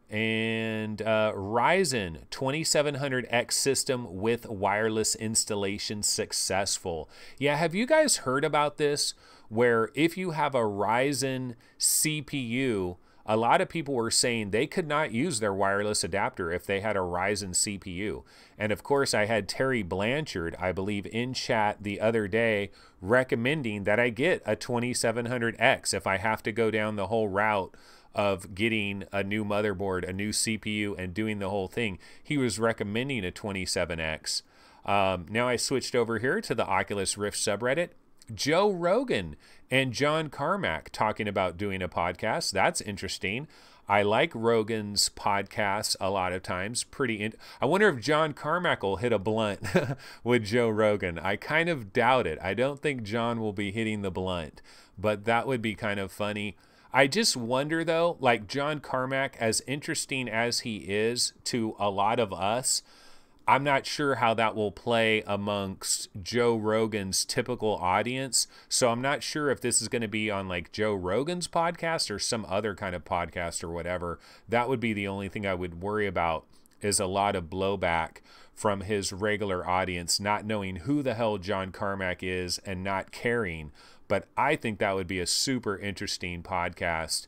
Speaker 1: And Ryzen 2700X system with wireless installation successful. Yeah, have you guys heard about this? Where if you have a Ryzen CPU, a lot of people were saying they could not use their wireless adapter if they had a Ryzen CPU. And of course, I had Terry Blanchard, I believe, in chat the other day recommending that I get a 2700X if I have to go down the whole route of getting a new motherboard, a new CPU, and doing the whole thing. He was recommending a 27X. Now I switched over here to the Oculus Rift subreddit. Joe Rogan and John Carmack talking about doing a podcast. That's interesting. I like Rogan's podcasts a lot of times. I wonder if John Carmack will hit a blunt with Joe Rogan. I kind of doubt it. I don't think John will be hitting the blunt, but that would be kind of funny. I just wonder, though, like John Carmack, as interesting as he is to a lot of us, I'm not sure how that will play amongst Joe Rogan's typical audience. So I'm not sure if this is going to be on like Joe Rogan's podcast or some other kind of podcast or whatever. That would be the only thing I would worry about, is a lot of blowback from his regular audience, not knowing who the hell John Carmack is and not caring. But I think that would be a super interesting podcast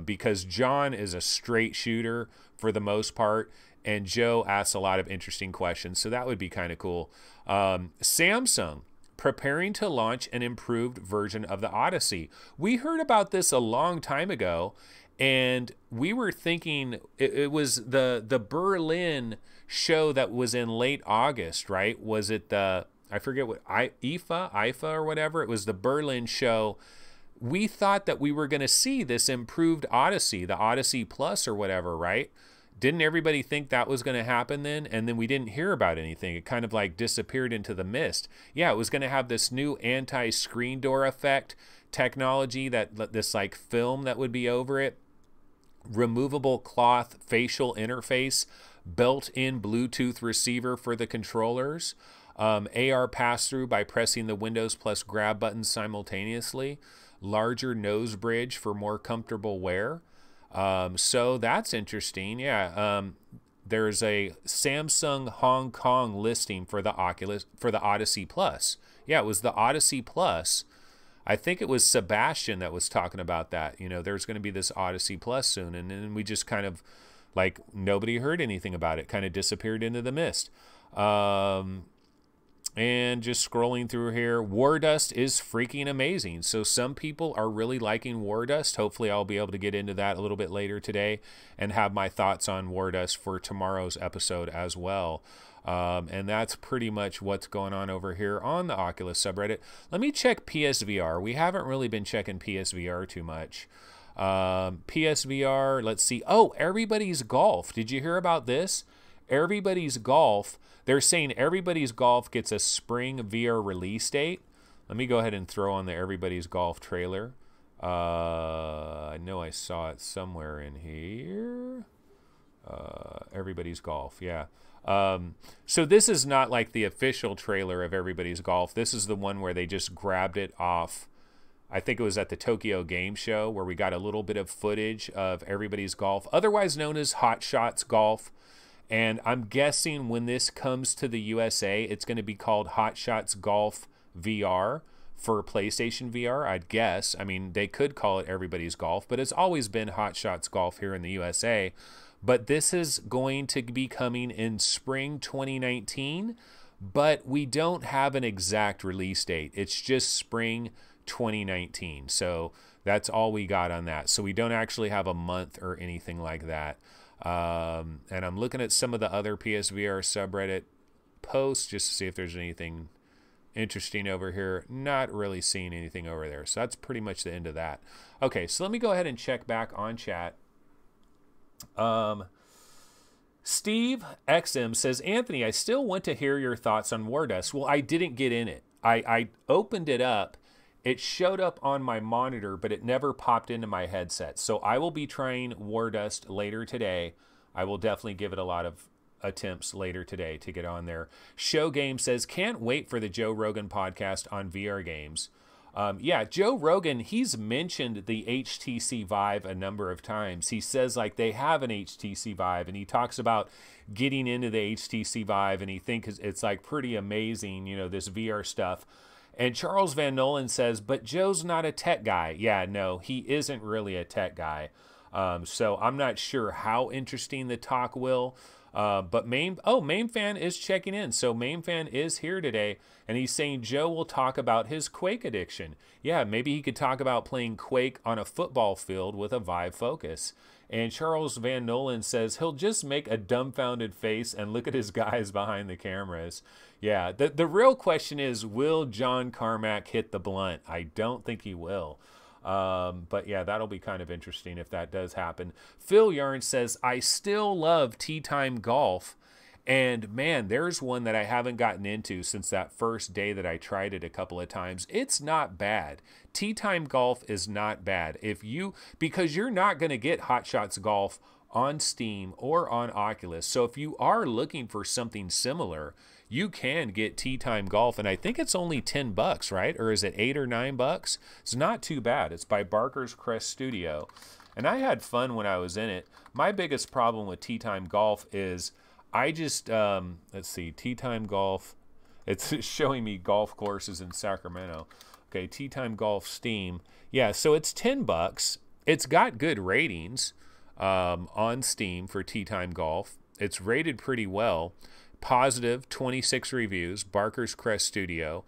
Speaker 1: because John is a straight shooter for the most part, and Joe asks a lot of interesting questions. So that would be kind of cool. Samsung preparing to launch an improved version of the Odyssey. We heard about this a long time ago, and we were thinking it was the Berlin show that was in late August, right? Was it the... I forget what, IFA or whatever. It was the Berlin show. We thought that we were going to see this improved Odyssey, the Odyssey Plus or whatever, right? Didn't everybody think that was going to happen then? And then we didn't hear about anything. It kind of like disappeared into the mist. Yeah, it was going to have this new anti-screen door effect technology, this like film that would be over it, removable cloth facial interface, built-in Bluetooth receiver for the controllers, AR pass-through by pressing the Windows plus grab buttons simultaneously, larger nose bridge for more comfortable wear. So that's interesting. Yeah. There's a Samsung Hong Kong listing for the Odyssey Plus. Yeah, it was the Odyssey Plus. I think it was Sebastian that was talking about that. You know, there's going to be this Odyssey Plus soon. And then we just kind of like nobody heard anything about it, kind of disappeared into the mist. And just scrolling through here, Wardust is freaking amazing. So some people are really liking Wardust. Hopefully I'll be able to get into that a little bit later today and have my thoughts on Wardust for tomorrow's episode as well. And that's pretty much what's going on over here on the Oculus subreddit. Let me check PSVR. We haven't really been checking PSVR too much. PSVR, let's see. Oh, Everybody's Golf. Did you hear about this? Everybody's Golf. They're saying Everybody's Golf gets a spring VR release date. Let me go ahead and throw on the Everybody's Golf trailer. I know I saw it somewhere in here. Everybody's Golf, yeah. So this is not like the official trailer of Everybody's Golf. This is the one where they just grabbed it off. I think it was at the Tokyo Game Show where we got a little bit of footage of Everybody's Golf, otherwise known as Hot Shots Golf. And I'm guessing when this comes to the USA, it's going to be called Hot Shots Golf VR for PlayStation VR, I'd guess. I mean, they could call it Everybody's Golf, but it's always been Hot Shots Golf here in the USA. But this is going to be coming in spring 2019, but we don't have an exact release date. It's just spring 2019. So that's all we got on that. So we don't actually have a month or anything like that. And I'm looking at some of the other PSVR subreddit posts just to see if there's anything interesting over here. Not really seeing anything over there. So that's pretty much the end of that. Okay, so let me go ahead and check back on chat. Steve XM says, Anthony, I still want to hear your thoughts on Wardust. Well, I didn't get in it. I opened it up. It showed up on my monitor, but it never popped into my headset. So I will be trying Wardust later today. I will definitely give it a lot of attempts later today to get on there. Show Game says, can't wait for the Joe Rogan podcast on VR games. Yeah, Joe Rogan, he's mentioned the HTC Vive a number of times. He says like they have an HTC Vive, and he talks about getting into the HTC Vive, and he thinks it's like pretty amazing, you know, this VR stuff. And Charles Van Nolan says, but Joe's not a tech guy. Yeah, no, he isn't really a tech guy. So I'm not sure how interesting the talk will. But MameFan is checking in. So MameFan is here today, and he's saying Joe will talk about his Quake addiction. Yeah, maybe he could talk about playing Quake on a football field with a Vive Focus. And Charles Van Nolan says he'll just make a dumbfounded face and look at his guys behind the cameras. Yeah, the real question is, will John Carmack hit the blunt? I don't think he will. But yeah, that'll be kind of interesting if that does happen. Phil Yarn says, I still love Tea Time Golf. And man, there's one that I haven't gotten into since that first day that I tried it a couple of times. It's not bad. Tea Time Golf is not bad. Because you're not going to get Hot Shots Golf on Steam or on Oculus. So if you are looking for something similar, you can get Tea Time Golf, and I think it's only $10, right? Or is it $8 or $9? It's not too bad. It's by Barker's Crest Studio, and I had fun when I was in it. My biggest problem with Tea Time Golf is I just let's see, Tea Time Golf. It's showing me golf courses in Sacramento. Okay, Tea Time Golf Steam. Yeah, so it's $10. It's got good ratings on Steam for Tea Time Golf. It's rated pretty well. Positive 26 reviews, Barker's Crest Studio.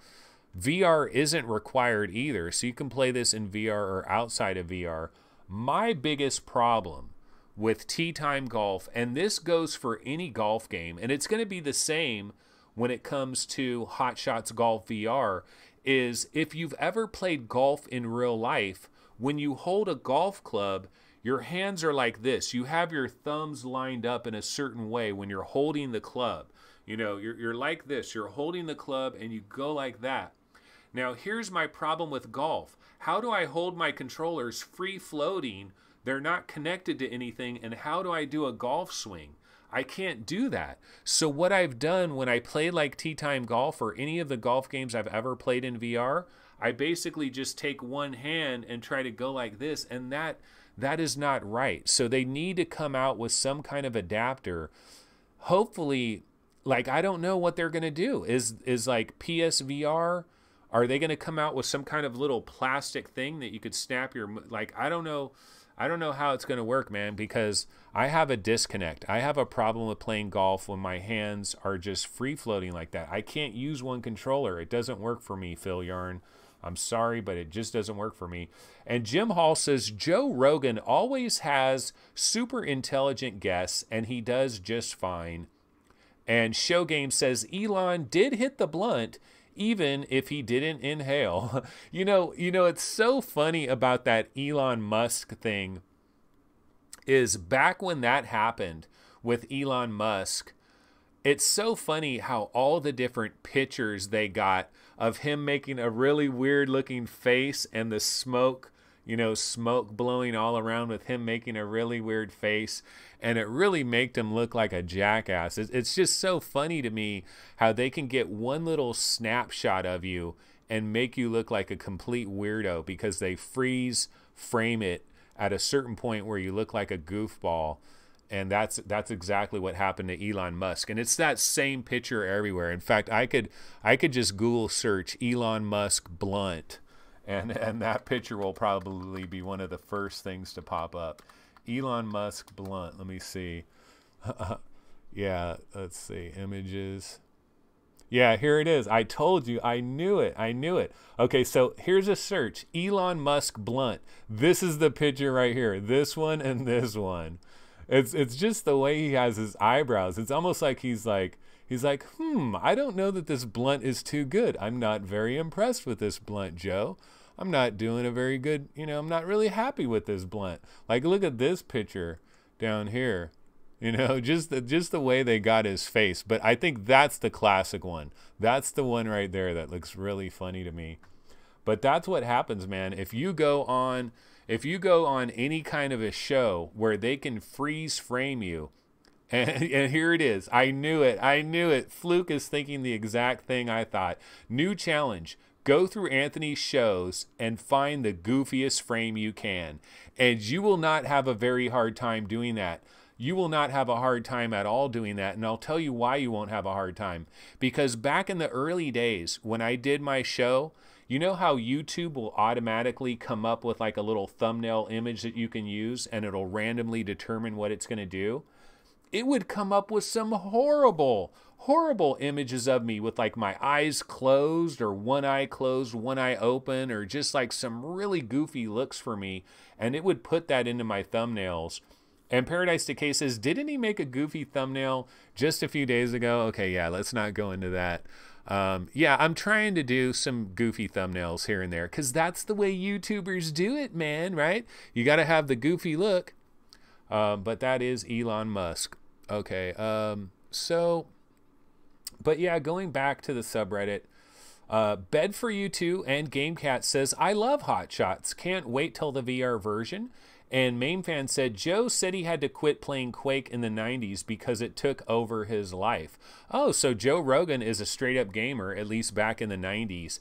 Speaker 1: VR isn't required either, so you can play this in VR or outside of VR. My biggest problem with Tea Time Golf, and this goes for any golf game, and it's going to be the same when it comes to Hot Shots Golf VR, is if you've ever played golf in real life, when you hold a golf club, your hands are like this. You have your thumbs lined up in a certain way when you're holding the club. You know, you're like this. You're holding the club and you go like that. Now, here's my problem with golf. How do I hold my controllers free floating? They're not connected to anything. And how do I do a golf swing? I can't do that. So what I've done when I play like Tea Time Golf or any of the golf games I've ever played in VR, I basically just take one hand and try to go like this. And that is not right. So they need to come out with some kind of adapter. Hopefully, like, I don't know what they're going to do. Is like PSVR, are they going to come out with some kind of little plastic thing that you could snap your, like, I don't know I don't know how it's going to work, man, because I have a disconnect. I have a problem with playing golf when my hands are just free floating like that. I can't use one controller. It doesn't work for me, Phil Yarn. I'm sorry, but it just doesn't work for me. And Jim Hall says, Joe Rogan always has super intelligent guests, and he does just fine. And Show Game says, Elon did hit the blunt, even if he didn't inhale. You know, it's so funny about that Elon Musk thing is back when that happened with Elon Musk, it's so funny how all the different pictures they got of him making a really weird looking face and the smoke, smoke blowing all around with him making a really weird face. And it really made him look like a jackass. It's just so funny to me how they can get one little snapshot of you and make you look like a complete weirdo because they freeze frame it at a certain point where you look like a goofball. And that's exactly what happened to Elon Musk. And it's that same picture everywhere. In fact, I could just Google search Elon Musk blunt, and that picture will probably be one of the first things to pop up. Elon Musk blunt. Let me see. Yeah, let's see. Images. Yeah, here it is. I told you. I knew it. Okay, so here's a search. Elon Musk blunt. This is the picture right here. This one and this one. It's just the way he has his eyebrows. It's almost like he's like, I don't know that this blunt is too good. I'm not very impressed with this blunt, Joe. I'm not doing a very good, I'm not really happy with this blunt. Like, look at this picture down here. Just the way they got his face. But I think that's the classic one. That's the one right there that looks really funny to me. But that's what happens, man. If you go on any kind of a show where they can freeze frame you, and here it is. I knew it. Fluke is thinking the exact thing I thought. New challenge. Go through Anthony's shows and find the goofiest frame you can. And you will not have a very hard time doing that. You will not have a hard time at all doing that. And I'll tell you why you won't have a hard time. Because back in the early days when I did my show, you know how YouTube will automatically come up with like a little thumbnail image that you can use and it'll randomly determine what it's going to do? It would come up with some horrible images of me with like my eyes closed or one eye closed, one eye open, or just like some really goofy looks for me. And it would put that into my thumbnails. And Paradise Decay says, didn't he make a goofy thumbnail just a few days ago? Okay, yeah, let's not go into that. Yeah, I'm trying to do some goofy thumbnails here and there because that's the way YouTubers do it, man, right? You got to have the goofy look. But that is Elon Musk. Okay, but yeah, going back to the subreddit, Bed for You Too and GameCat says, I love Hot Shots. Can't wait till the VR version. And MainFan said, Joe said he had to quit playing Quake in the 90s because it took over his life. Oh, so Joe Rogan is a straight-up gamer, at least back in the 90s.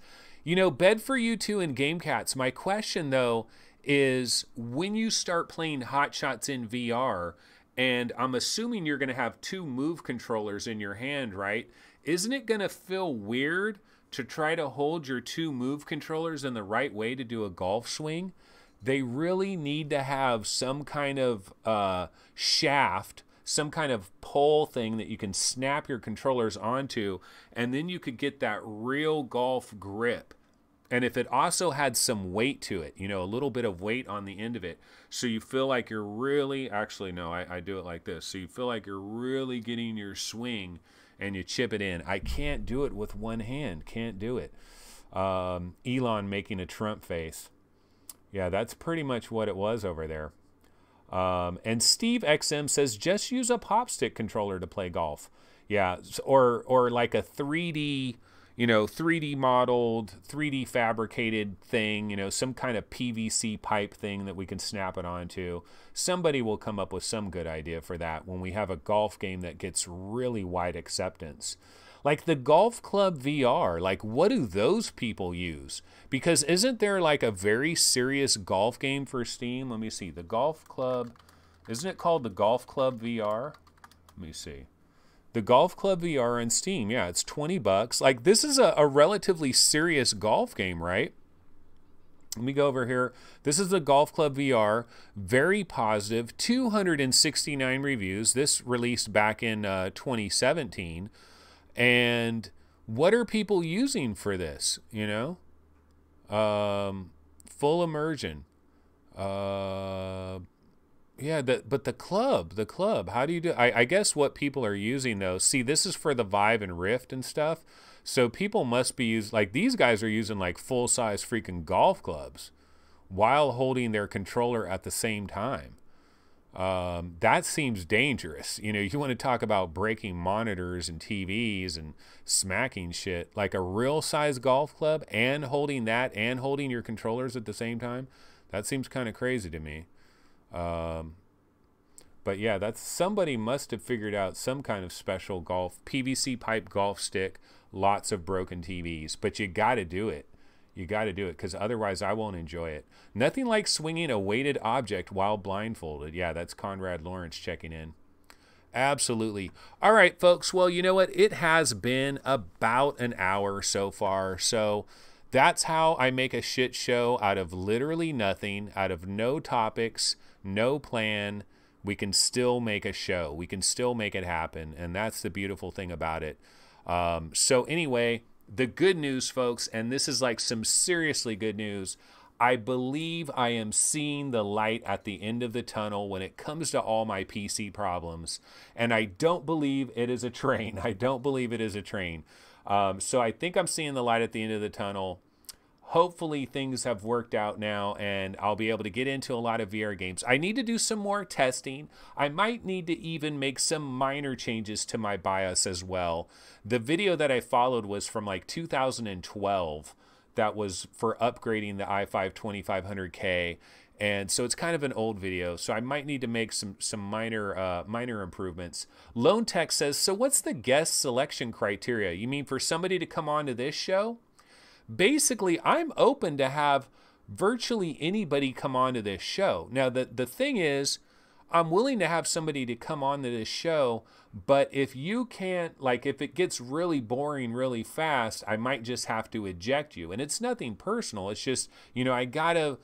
Speaker 1: Bed for You Too and GameCats, my question, though, is when you start playing Hot Shots in VR, and I'm assuming you're going to have two Move controllers in your hand, right? Isn't it going to feel weird to try to hold your two Move controllers in the right way to do a golf swing? They really need to have some kind of shaft, some kind of pole thing that you can snap your controllers onto, and then you could get that real golf grip. And if it also had some weight to it, a little bit of weight on the end of it, so you feel like you're really, actually, no, I do it like this. So you feel like you're really getting your swing and you chip it in. I can't do it with one hand. Can't do it. Elon making a Trump face. Yeah, that's pretty much what it was over there. And Steve XM says, just use a pop stick controller to play golf. Yeah, or like a 3D, 3D modeled, 3D fabricated thing, some kind of PVC pipe thing that we can snap it onto. Somebody will come up with some good idea for that when we have a golf game that gets really wide acceptance. Like the Golf Club VR, like what do those people use? Because isn't there like a very serious golf game for Steam? Let me see. The Golf Club, isn't it called the Golf Club VR? Let me see. The Golf Club VR on Steam. Yeah, it's $20. Like this is a relatively serious golf game, right? Let me go over here. This is the Golf Club VR. Very positive. 269 reviews. This released back in 2017. And what are people using for this? You know, full immersion. Yeah, but the club. How do you do? I guess what people are using though. See, this is for the Vive and Rift and stuff. So people must be using, like, these guys are using like full size freaking golf clubs while holding their controller at the same time. That seems dangerous. You know, you want to talk about breaking monitors and TVs and smacking shit. Like a real size golf club and holding that and holding your controllers at the same time. That seems kind of crazy to me. But yeah, that's, somebody must have figured out some kind of special golf, PVC pipe golf stick, lots of broken TVs, but you got to do it. You got to do it because otherwise I won't enjoy it. Nothing like swinging a weighted object while blindfolded. Yeah, that's Conrad Lawrence checking in. Absolutely. All right, folks. Well, you know what? It has been about an hour so far. So that's how I make a shit show out of literally nothing, out of no topics, no plan. We can still make a show. We can still make it happen. And that's the beautiful thing about it. So anyway, the good news, folks, and this is like some seriously good news. I believe I am seeing the light at the end of the tunnel when it comes to all my PC problems. And I don't believe it is a train. I don't believe it is a train. So I think I'm seeing the light at the end of the tunnel. Hopefully things have worked out now and I'll be able to get into a lot of VR games. I need to do some more testing. I might need to even make some minor changes to my BIOS as well. The video that I followed was from like 2012. That was for upgrading the i5 2500K. And so it's kind of an old video. So I might need to make some minor improvements. Lone Tech says, so what's the guest selection criteria? You mean for somebody to come on to this show? Basically, I'm open to have virtually anybody come on to this show. Now, the thing is, I'm willing to have somebody to come on to this show, but if you can't, like, if it gets really boring really fast, I might just have to eject you. And it's nothing personal. It's just, you know, I gotta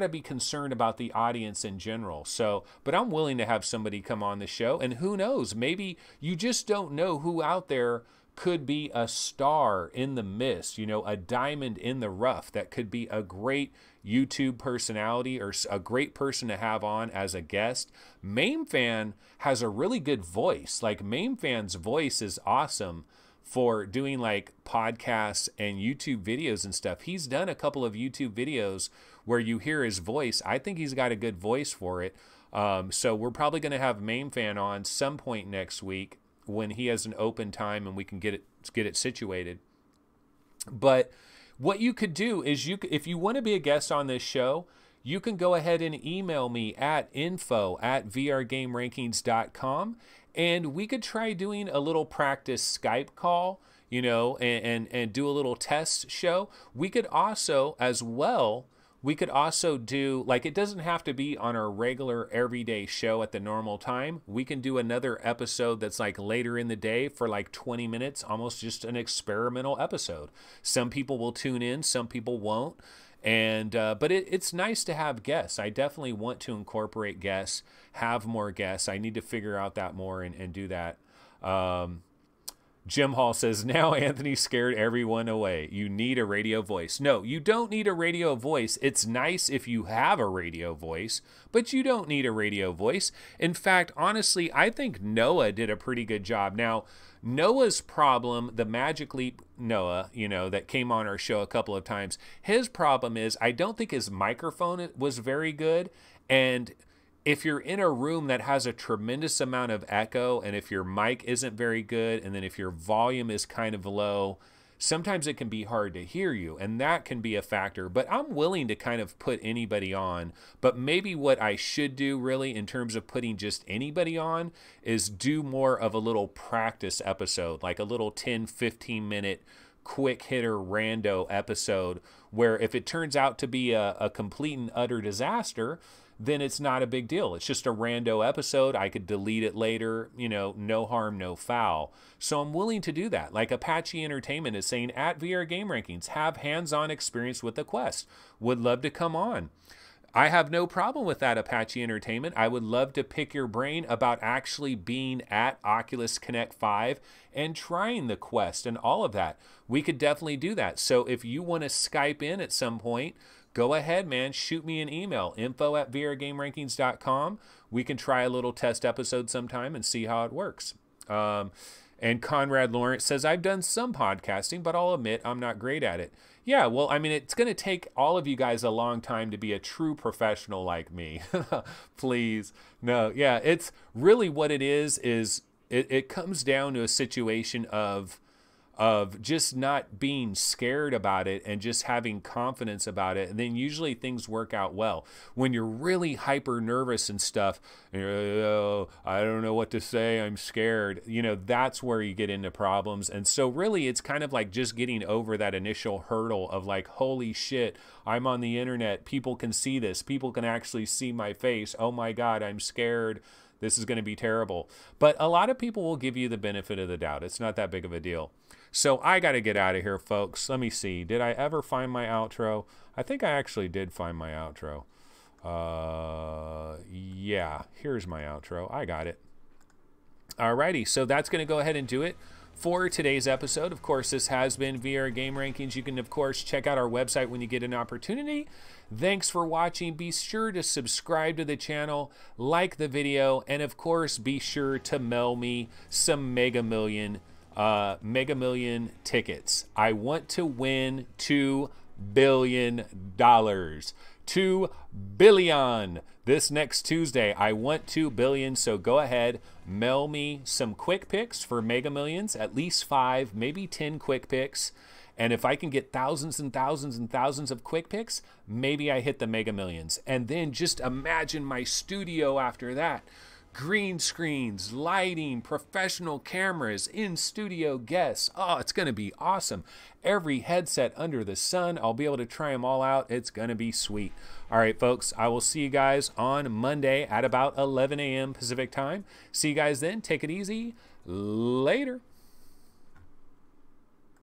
Speaker 1: be concerned about the audience in general. So, but I'm willing to have somebody come on the show, and who knows, maybe you just don't know who out there could be a star in the mist, you know, a diamond in the rough that could be a great YouTube personality or a great person to have on as a guest. MameFan has a really good voice. Like, MameFan's voice is awesome for doing like podcasts and YouTube videos and stuff. He's done a couple of YouTube videos where you hear his voice. I think he's got a good voice for it. So we're probably going to have MameFan on some point next week when he has an open time and we can get it situated. But what you could do is, if you want to be a guest on this show, you can go ahead and email me at info@vrgamerankings.com, and we could try doing a little practice Skype call, you know, and do a little test show. We could also, as well, do, like, it doesn't have to be on our regular everyday show at the normal time. We can do another episode that's like later in the day for like 20 minutes, almost just an experimental episode. Some people will tune in, some people won't. And but it's nice to have guests. I definitely want to incorporate guests, have more guests. I need to figure out that more and do that. Jim Hall says, now Anthony scared everyone away. You need a radio voice. No, you don't need a radio voice. It's nice if you have a radio voice, but you don't need a radio voice. In fact, honestly, I think Noah did a pretty good job. Now, Noah's problem, the Magic Leap Noah, you know, that came on our show a couple of times, his problem is I don't think his microphone was very good. And if you're in a room that has a tremendous amount of echo, and if your mic isn't very good, and then if your volume is kind of low, sometimes it can be hard to hear you, and that can be a factor. But I'm willing to kind of put anybody on. But maybe what I should do really in terms of putting just anybody on is do more of a little practice episode, like a little 10-15 minute quick hitter rando episode, where if it turns out to be a complete and utter disaster, then it's not a big deal. It's just a rando episode. I could delete it later, you know, no harm, no foul. So I'm willing to do that. Like Apache Entertainment is saying, at VR Game Rankings, have hands-on experience with the Quest. Would love to come on. I have no problem with that, Apache Entertainment. I would love to pick your brain about actually being at Oculus Connect 5 and trying the Quest and all of that. We could definitely do that. So if you want to Skype in at some point, go ahead, man. Shoot me an email, info@vrgamerankings.com. We can try a little test episode sometime and see how it works. And Conrad Lawrence says, I've done some podcasting, but I'll admit I'm not great at it. Yeah, well, I mean, it's going to take all of you guys a long time to be a true professional like me. Please. No, yeah, it's really what it is it comes down to a situation of just not being scared about it and just having confidence about it. And then usually things work out well. When you're really hyper nervous and stuff, and you're, oh, I don't know what to say, I'm scared, you know, that's where you get into problems. And so really it's kind of like just getting over that initial hurdle of like, holy shit, I'm on the internet. People can see this. People can actually see my face. Oh my God, I'm scared. This is going to be terrible. But a lot of people will give you the benefit of the doubt. It's not that big of a deal. So I got to get out of here, folks. Let me see. Did I ever find my outro? I think I actually did find my outro. Yeah, here's my outro. I got it. Alrighty, so that's going to go ahead and do it for today's episode. Of course, this has been VR Game Rankings. You can, of course, check out our website when you get an opportunity. Thanks for watching. Be sure to subscribe to the channel, like the video, and of course, be sure to mail me some Mega Million tickets. I want to win $2 billion. $2 billion this next Tuesday. I want 2 billion. So go ahead, mail me some quick picks for Mega Millions, at least 5, maybe 10 quick picks. And if I can get thousands and thousands and thousands of quick picks, maybe I hit the Mega Millions. And then just imagine my studio after that. Green screens, lighting, professional cameras, in-studio guests. Oh, it's going to be awesome. Every headset under the sun. I'll be able to try them all out. It's going to be sweet. All right, folks, I will see you guys on Monday at about 11 a.m. Pacific time. See you guys then. Take it easy. Later.